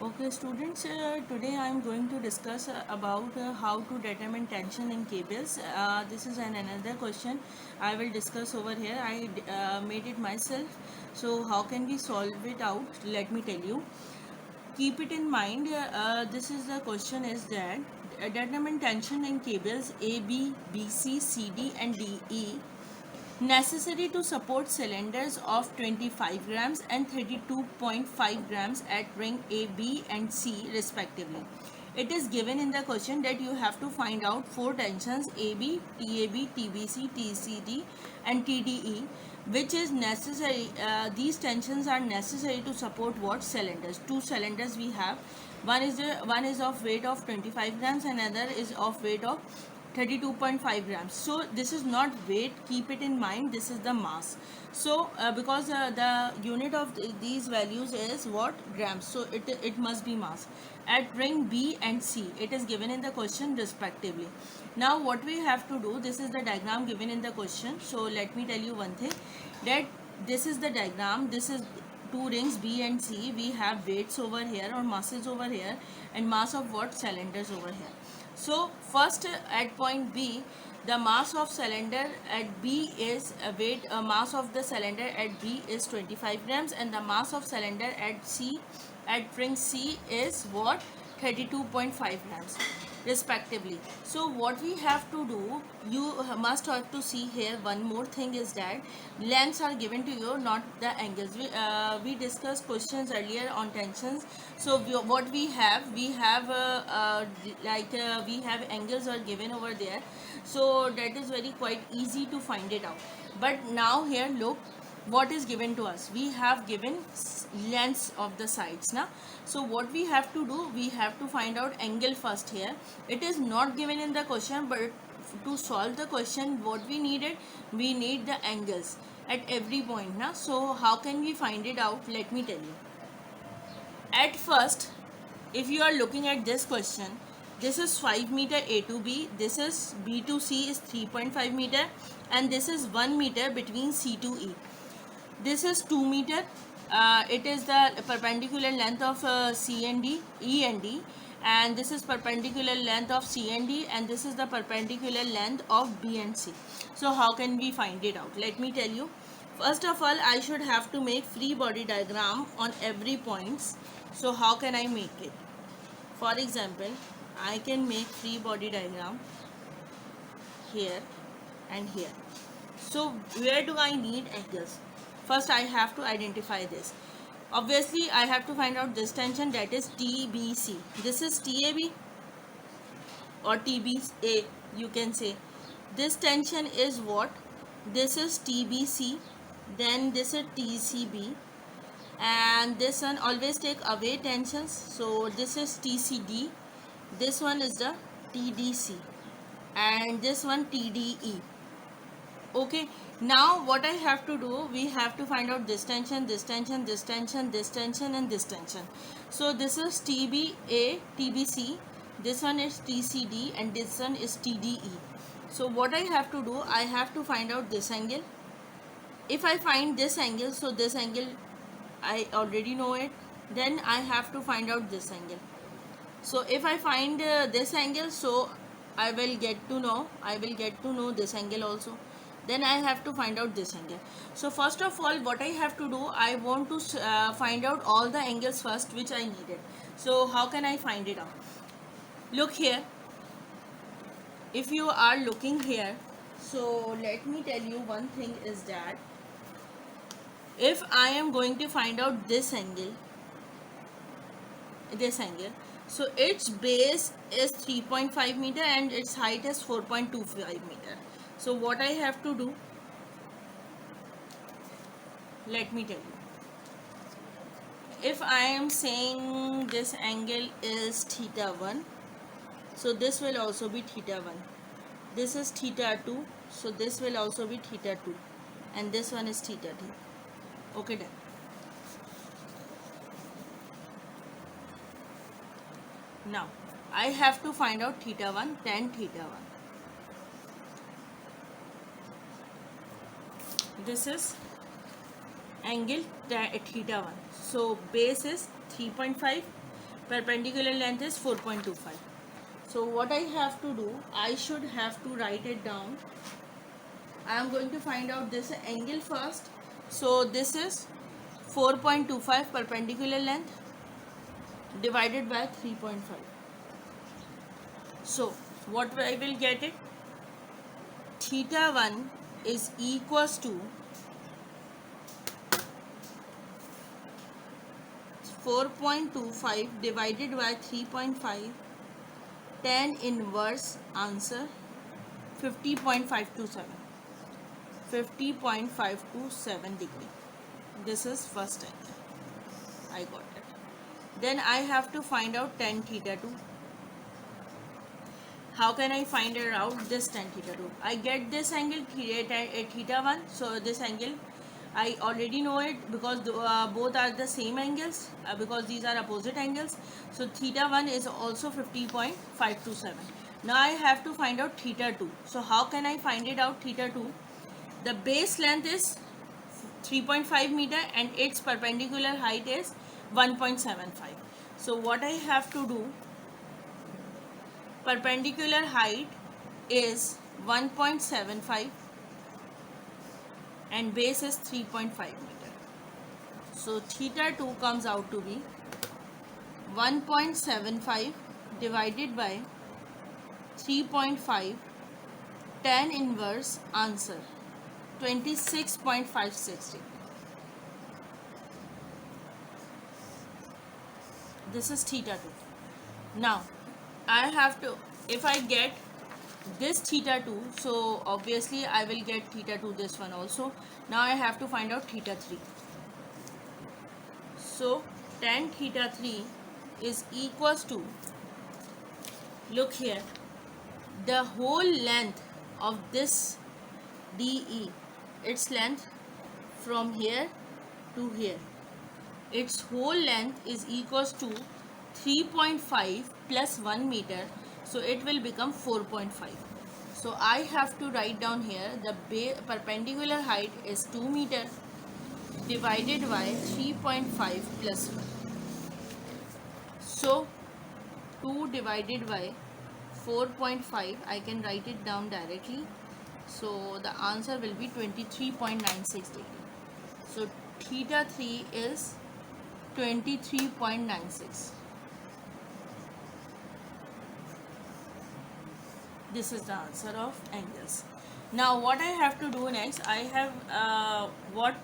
Okay, students, today I am going to discuss about how to determine tension in cables. This is another question I will discuss over here. I made it myself. So, how can we solve it out? Let me tell you. Keep it in mind. This is the question is that determine tension in cables A, B, B, C, C, D, and D, E necessary to support cylinders of 25 grams and 32.5 grams at ring A, B and C respectively. It is given in the question that you have to find out four tensions AB, TAB, TBC, TCD and TDE which is necessary. These tensions are necessary to support what cylinders? Two cylinders we have. One is of weight of 25 grams and another is of weight of 32.5 grams. So this is not weight, keep it in mind, this is the mass. So because the unit of these values is what? Grams. So it must be mass. At ring B and C, it is given in the question respectively. Now what we have to do, this is the diagram given in the question. So let me tell you one thing, that this is the diagram, this is two rings B and C. We have weights over here or masses over here and mass of what? Cylinders over here. So first at point B, the mass of cylinder at B is mass of the cylinder at B is 25 grams and the mass of cylinder at C at ring C is what? 32.5 grams respectively. So what we have to do, you must have to see here one more thing is that lengths are given to you, not the angles. We discussed questions earlier on tensions. So what we have we have angles are given over there, so that is very quite easy to find it out. But now here look what is given to us. We have given lengths of the sides now. So what we have to do, we have to find out angle first here. It is not given in the question, but to solve the question what we needed, we need the angles at every point now. So how can we find it out? Let me tell you. At first, if you are looking at this question, this is 5 meter A to B, this is B to C is 3.5 meter and this is 1 meter between C to E. This is 2 meter. It is the perpendicular length of C and D, E and D, and this is perpendicular length of C and D, and this is the perpendicular length of B and C. So how can we find it out? Let me tell you. First of all, I should have to make free body diagram on every points. So how can I make it? For example, I can make free body diagram here and here. So where do I need angles? First I have to identify this. Obviously I have to find out this tension, that is TBC. This is TAB or TBA, you can say. This tension is what? This is TBC, then this is TCB, and this one always take away tensions. So this is TCD, this one is the TDC, and this one TDE. Okay, now what I have to do, we have to find out this tension, this tension, this tension, this tension and this tension. So this is TBA, TBC, this one is TCD and this one is TDE. So what I have to do, I have to find out this angle. If I find this angle, so this angle I already know it, then I have to find out this angle. So if I find this angle, so I will get to know this angle also. Then I have to find out this angle. So first of all, what I have to do, I want to find out all the angles first which I needed. So how can I find it out? Look here. If you are looking here, so let me tell you one thing is that if I am going to find out this angle, so its base is 3.5 meter and its height is 4.25 meter. So what I have to do, let me tell you. If I am saying this angle is theta 1, so this will also be theta 1. This is theta 2, so this will also be theta 2, and this one is theta 2. Okay, done. Now I have to find out theta 1, tan theta 1. This is angle theta 1. So base is 3.5 perpendicular length is 4.25. So what I have to do, I should have to write it down. I am going to find out this angle first. So this is 4.25 perpendicular length divided by 3.5. So what I will get it, theta 1 is equals to 4.25 divided by 3.5, tan inverse answer 50.527, 50.527 degree. This is first angle. I got it. Then I have to find out tan theta 2. How can I find it out? This tan theta 2. I get this angle theta 1. So this angle I already know it because both are the same angles, because these are opposite angles. So theta 1 is also 50.527. Now I have to find out theta 2. So how can I find it out theta 2? The base length is 3.5 meter and its perpendicular height is 1.75. So what I have to do, perpendicular height is 1.75 and base is 3.5 meter. So theta 2 comes out to be 1.75 divided by 3.5, tan inverse answer 26.560. This is theta 2. Now I have to, if I get this theta 2, so obviously I will get theta 2 this one also. Now I have to find out theta 3. So tan theta 3 is equals to, look here, the whole length of this DE, its length from here to here, its whole length is equals to 3.5 plus 1 meter, so it will become 4.5. So I have to write down here the perpendicular height is 2 meter divided by 3.5 plus 1. So 2 divided by 4.5, I can write it down directly. So the answer will be 23.96 degree. So theta 3 is 23.96. This is the answer of angles. Now what I have to do next, I have what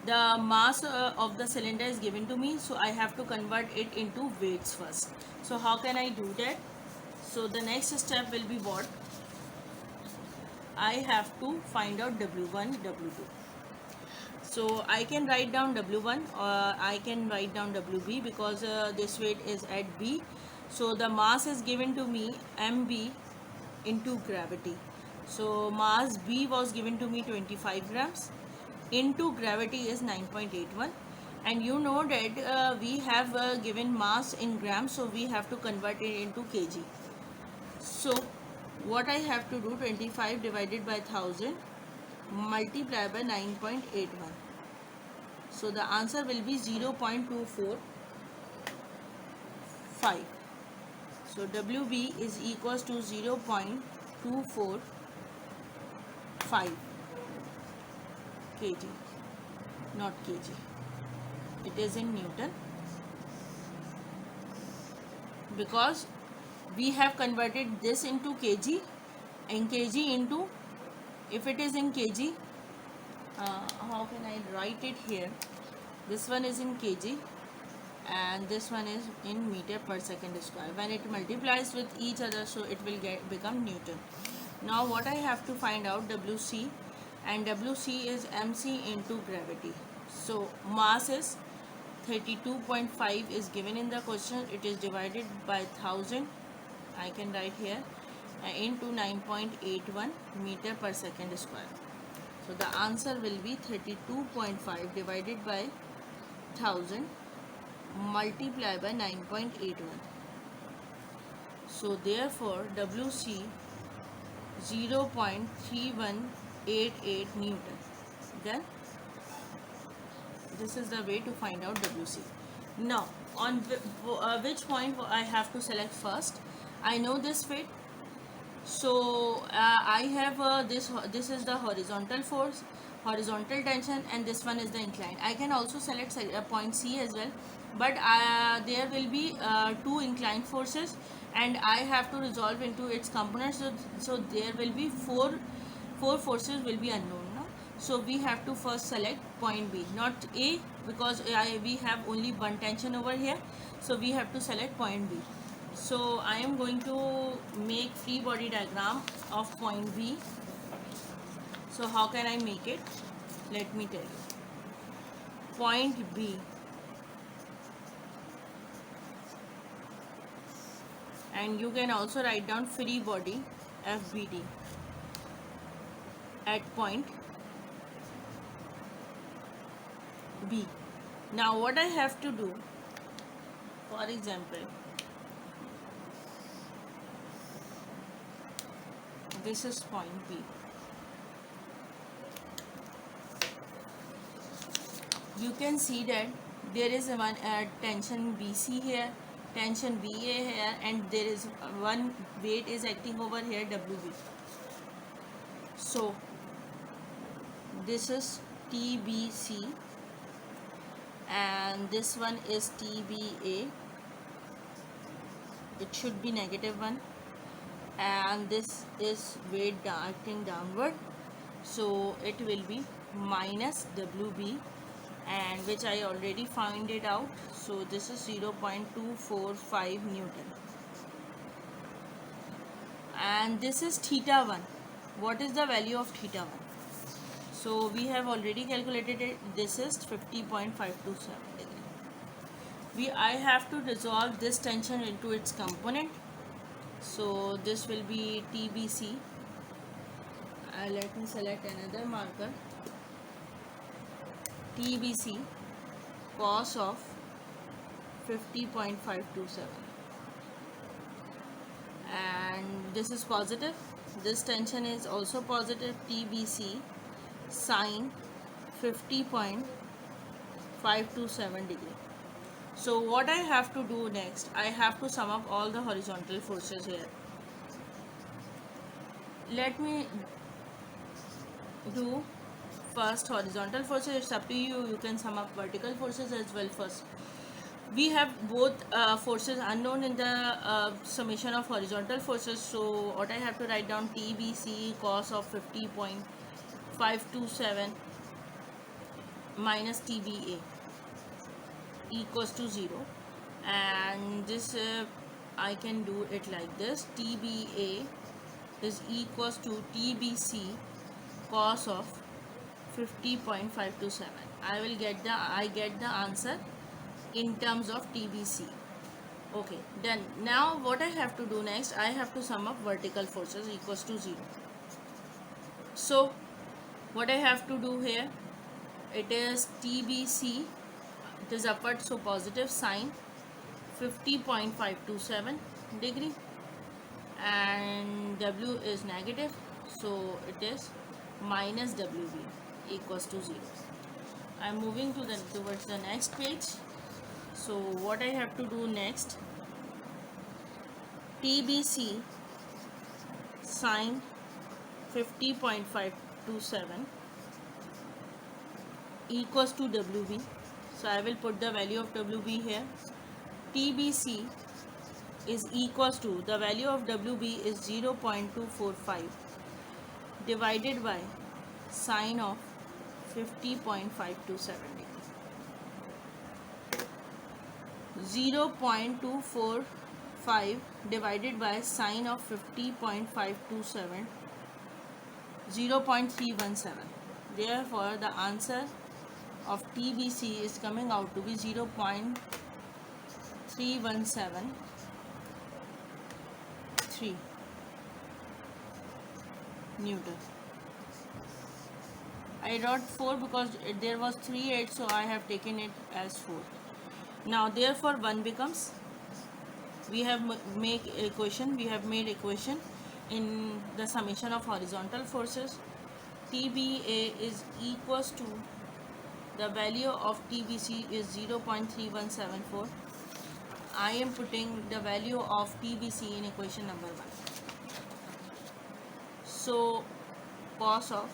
the mass of the cylinder is given to me, so I have to convert it into weights first. So how can I do that? So the next step will be what? I have to find out W1, W2. So I can write down W1 or I can write down WB because this weight is at B. So the mass is given to me MB into gravity. So mass B was given to me 25 grams into gravity is 9.81, and you know that we have given mass in grams, so we have to convert it into kg. So what I have to do, 25 divided by 1000 multiply by 9.81. So the answer will be 0.245. So WB is equals to 0.245 kg, not kg. It is in Newton because we have converted this into kg and kg into, if it is in kg, how can I write it here? This one is in kg and this one is in meter per second square. When it multiplies with each other, so it will become Newton. Now what I have to find out, WC, and WC is MC into gravity. So mass is 32.5 is given in the question. It is divided by 1000, I can write here, into 9.81 meter per second square. So the answer will be 32.5 divided by 1000 multiply by 9.81. So therefore WC 0.3188 Newton. Then this is the way to find out WC. Now on which point I have to select first. I know this fit. So I have this is the horizontal force, horizontal tension, and this one is the incline. I can also select point C as well, but there will be two inclined forces, and I have to resolve into its components. So there will be four forces will be unknown. No? So we have to first select point B, not A, because we have only one tension over here. So we have to select point B. So I am going to make free body diagram of point B. So how can I make it? Let me tell you. Point B, and you can also write down free body FBD at point B. Now what I have to do, for example, this is point B. You can see that there is one tension BC here, tension BA here, and there is one weight is acting over here, WB. So this is TBC and this one is TBA. It should be -1, and this is weight acting downward, so it will be minus WB, and which I already found it out. So this is 0.245 Newton, and this is theta1. What is the value of theta1? So we have already calculated it. This is 50.527 degree. I have to resolve this tension into its component. So this will be TBC. Let me select another marker. TBC cos of 50.527, and this is positive. This tension is also positive. TBC sine 50.527 degree. So what I have to do next, I have to sum up all the horizontal forces here. Let me do first horizontal forces. It's up to you. You can sum up vertical forces as well first. We have both forces unknown in the summation of horizontal forces. So what I have to write down, TBC cos of 50.527 minus TBA equals to 0, and this I can do it like this. TBA is equals to TBC cos of 50.527. I get the answer in terms of TBC. Okay, then now what I have to do next, I have to sum up vertical forces equals to 0. So what I have to do here, it is TBC, it is upward, so positive, sine 50.527 degree, and W is negative, so it is minus WB equals to 0. I am moving towards the next page. So what I have to do next, TBC sine 50.527 equals to WB. So I will put the value of WB here. TBC is equals to, the value of WB is 0.245 divided by sine of 50.527 degree. 0.245 divided by sine of 50.527, 0.317. Therefore the answer of TBC is coming out to be 0.3173 Newton. I wrote 4 because there was 3/8, so I have taken it as 4. Now therefore 1 becomes, we have made equation in the summation of horizontal forces. TBA is equals to, the value of TBC is 0.3174 I am putting the value of TBC in equation number 1. So cos of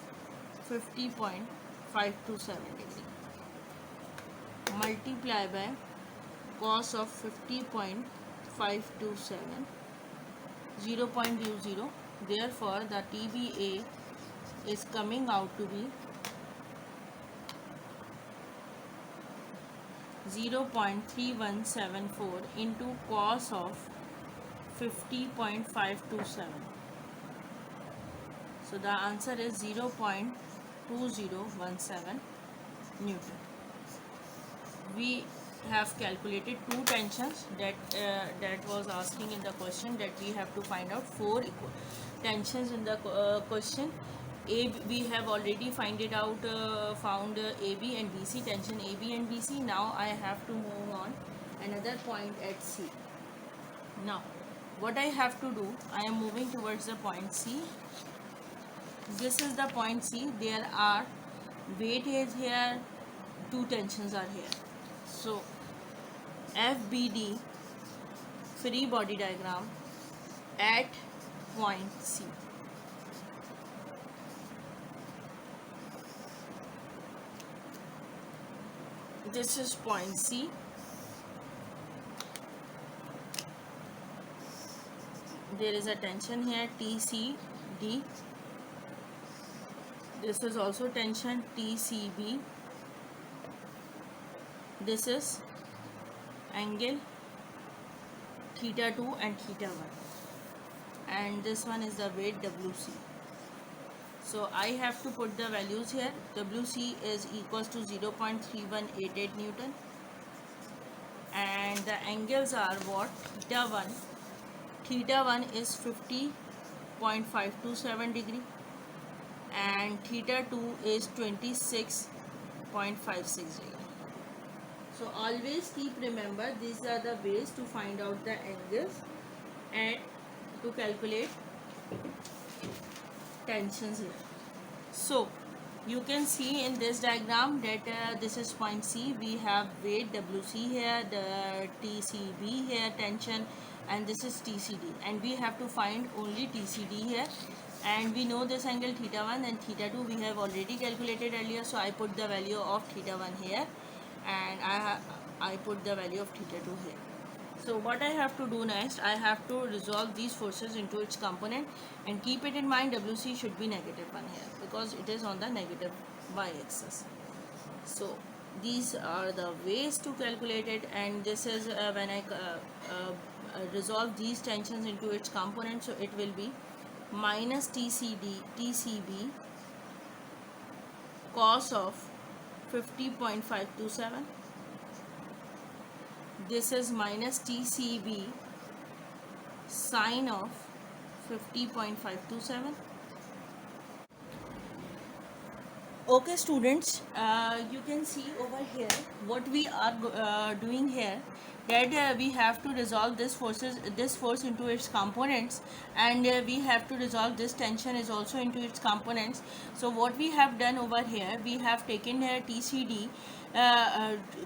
50.527 degree multiply by cos of 50.527 0.00. Therefore the TBA is coming out to be 0.3174 into cos of 50.527. So the answer is 0.2017 Newton. We have calculated two tensions that was asking in the question, that we have to find out four tensions in the question. We have already found AB and BC, tension AB and BC. Now I have to move on another point at C. Now what I have to do, I am moving towards the point C. This is the point C. There are weight is here, two tensions are here. So FBD, free body diagram at point C. This is point C. There is a tension here TCD. This is also tension TCB. This is angle theta 2 and theta 1, and this one is the weight WC. So I have to put the values here. WC is equals to 0.3188 Newton, and the angles are what? Theta 1 is 50.527 degree, and theta 2 is 26.56 degree. So always keep remember, these are the ways to find out the angles and to calculate tensions here. So you can see in this diagram that this is point C. We have weight WC here, the TCB here, tension, and this is TCD, and we have to find only TCD here. And we know this angle theta 1 and theta 2 we have already calculated earlier, so I put the value of theta 1 here, and I put the value of theta 2 here. So what I have to do next, I have to resolve these forces into its component, and keep it in mind WC should be negative 1 here because it is on the negative y-axis. So these are the ways to calculate it, and this is when I resolve these tensions into its component, so it will be minus TCB cos of 50.527. This is minus TCB sine of 50.527. Okay students, you can see over here what we are doing here, that we have to resolve this force into its components, and we have to resolve this tension is also into its components. So what we have done over here, we have taken here TCD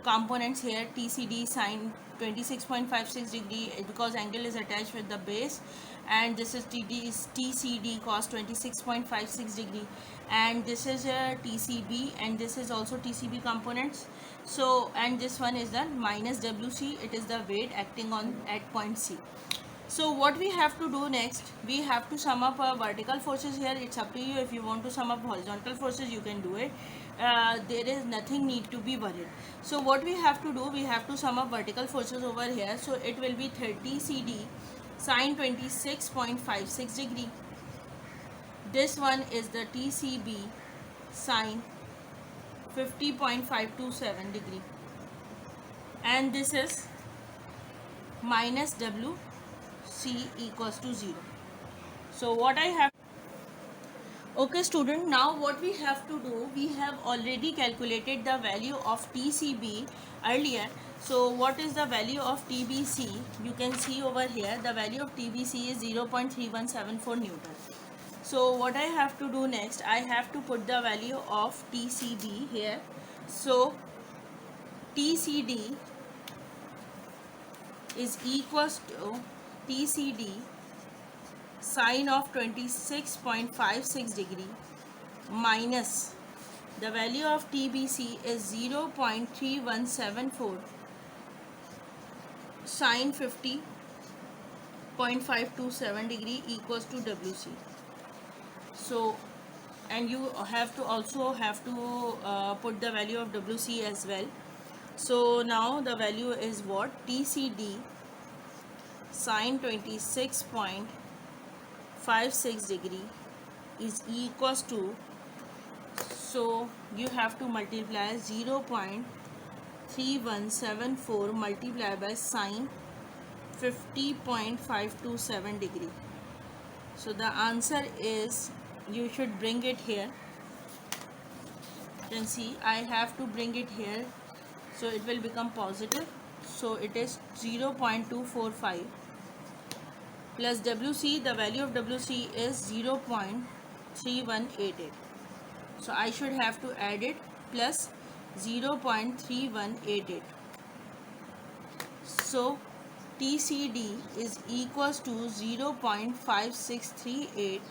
components here, TCD sine 26.56 degree because angle is attached with the base, and this is TCD cos 26.56 degree, and this is a TCB, and this is also TCB components. So and this one is the minus WC, it is the weight acting on at point C. So what we have to do next, we have to sum up vertical forces here. It's up to you. If you want to sum up horizontal forces, you can do it. There is nothing need to be worried. So what we have to do, we have to sum up vertical forces over here. So it will be 30 CD sine 26.56 degree. This one is the TCB sine 50.527 degree, and this is minus WC equals to 0. So what I have, okay student, now what we have to do, we have already calculated the value of TCB earlier. So what is the value of TBC? You can see over here the value of TBC is 0.3174 Newton. So what I have to do next, I have to put the value of TCB here. So TCD is equals to TCD sine of 26.56 degree minus the value of TBC is 0.3174 sine 50.527 degree equals to WC. So, and you have to also put the value of WC as well. So now the value is what? TCD sine 26.56 degree is equals to, so you have to multiply 0.3174 multiplied by sine 50.527 degree. So the answer is, you should bring it here. You can see I have to bring it here, so it will become positive. So it is 0.245 plus WC, the value of WC is 0.3188. So I should have to add it plus 0.3188. So TCD is equals to 0.5638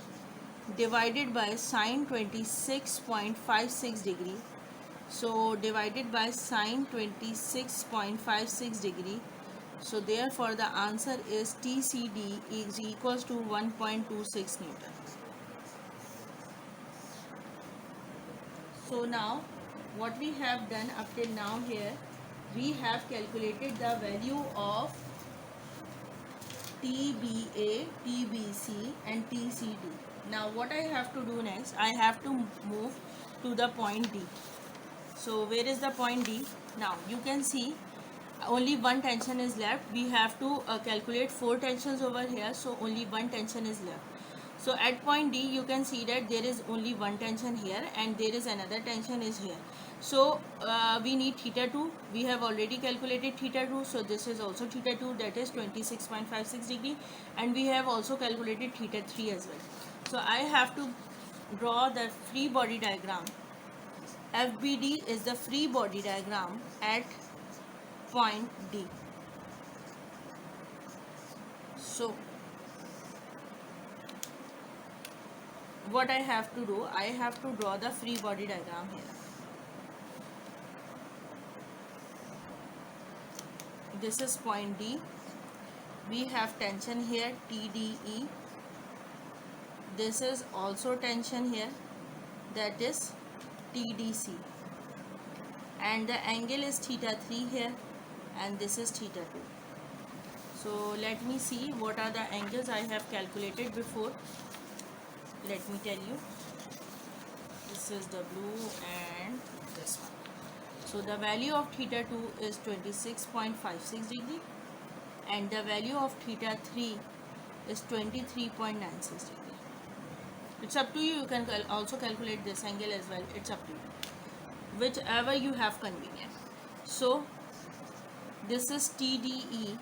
divided by sine 26.56 degree. So divided by sine 26.56 degree. So therefore the answer is TCD is equals to 1.26 Newton. So now what we have done up till now here, we have calculated the value of TBA, TBC and TCD. Now what I have to do next, I have to move to the point D. So where is the point D? Now you can see only one tension is left. We have to calculate 4 tensions over here, so only one tension is left. So at point D you can see that there is only one tension here and there is another tension is here. So we need theta 2. We have already calculated theta 2, so this is also theta 2, that is 26.56 degree, and we have also calculated theta 3 as well. So I have to draw the free body diagram. FBD is the free body diagram at point D. So what I have to do, I have to draw the free body diagram here. This is point D. We have tension here TDE. This is also tension here, that is TDC, and the angle is theta 3 here, and this is theta 2. So let me see what are the angles I have calculated before. Let me tell you. This is W and this one. So the value of theta 2 is 26.56 degree and the value of theta 3 is 23.96 degree. It's up to you. You can also calculate this angle as well. It's up to you, whichever you have convenient. So this is TDE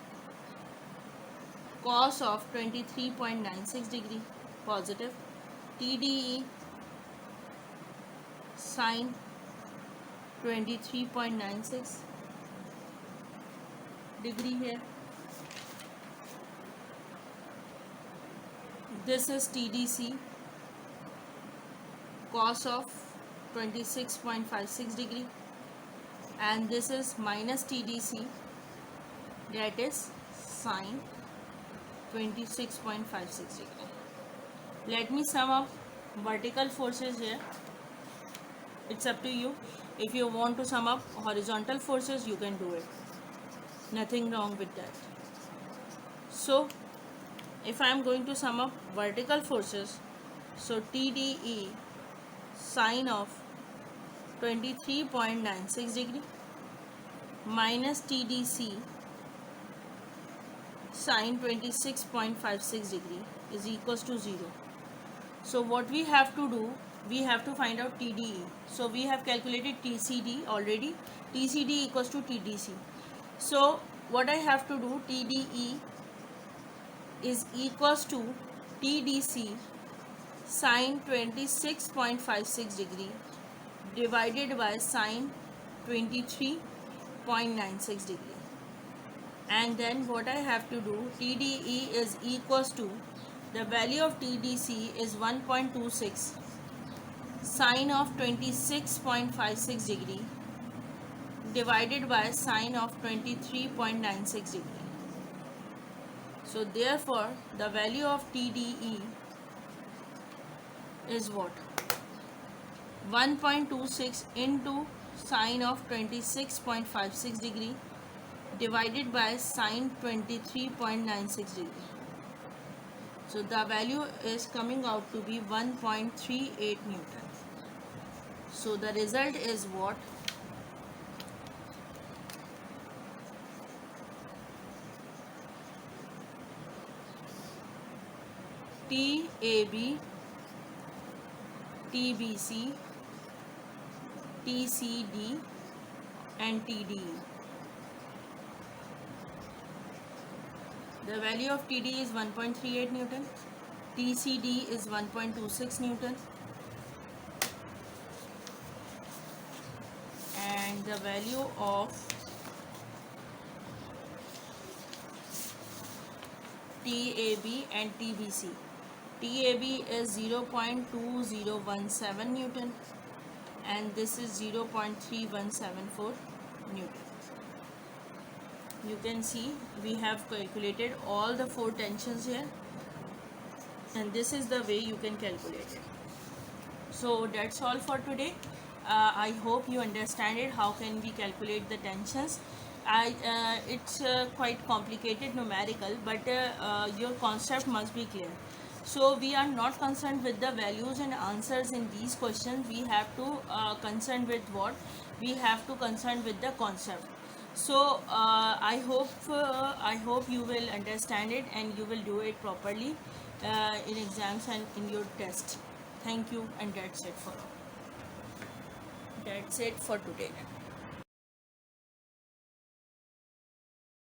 cos of 23.96 degree positive, TDE sine 23.96 degree here. This is TDC cos of 26.56 degree, and this is minus TDC, that is sine 26.56 degree. Let me sum up vertical forces here. It's up to you. If you want to sum up horizontal forces, you can do it. Nothing wrong with that. So if I am going to sum up vertical forces, so TDE sine of 23.96 degree minus TDC sine 26.56 degree is equals to 0. So what we have to do, we have to find out TDE. So we have calculated TCD already. TCD equals to TDC. So what I have to do, TDE is equals to TDC sine 26.56 degree divided by sine 23.96 degree. and then what I have to do, TDE is equals to, the value of TDC is 1.26 sine of 26.56 degree divided by sine of 23.96 degree. So therefore the value of TDE is what? 1.26 into sine of 26.56 degree divided by sine 23.96 degree. So the value is coming out to be 1.38 Newton. So the result is what? TAB, TBC, TCD and TDE. The value of TD is 1.38 Newton, TCD is 1.26 Newton, and the value of TAB and TBC. TAB is 0.2017 Newton and this is 0.3174 Newton. You can see we have calculated all the four tensions here, and this is the way you can calculate it. So that's all for today. I hope you understand it. How can we calculate the tensions? It's quite complicated numerical, but your concept must be clear. So we are not concerned with the values and answers in these questions. We have to concern with what? We have to concern with the concept. So I hope you will understand it and you will do it properly in exams and in your test. Thank you, and that's it for today.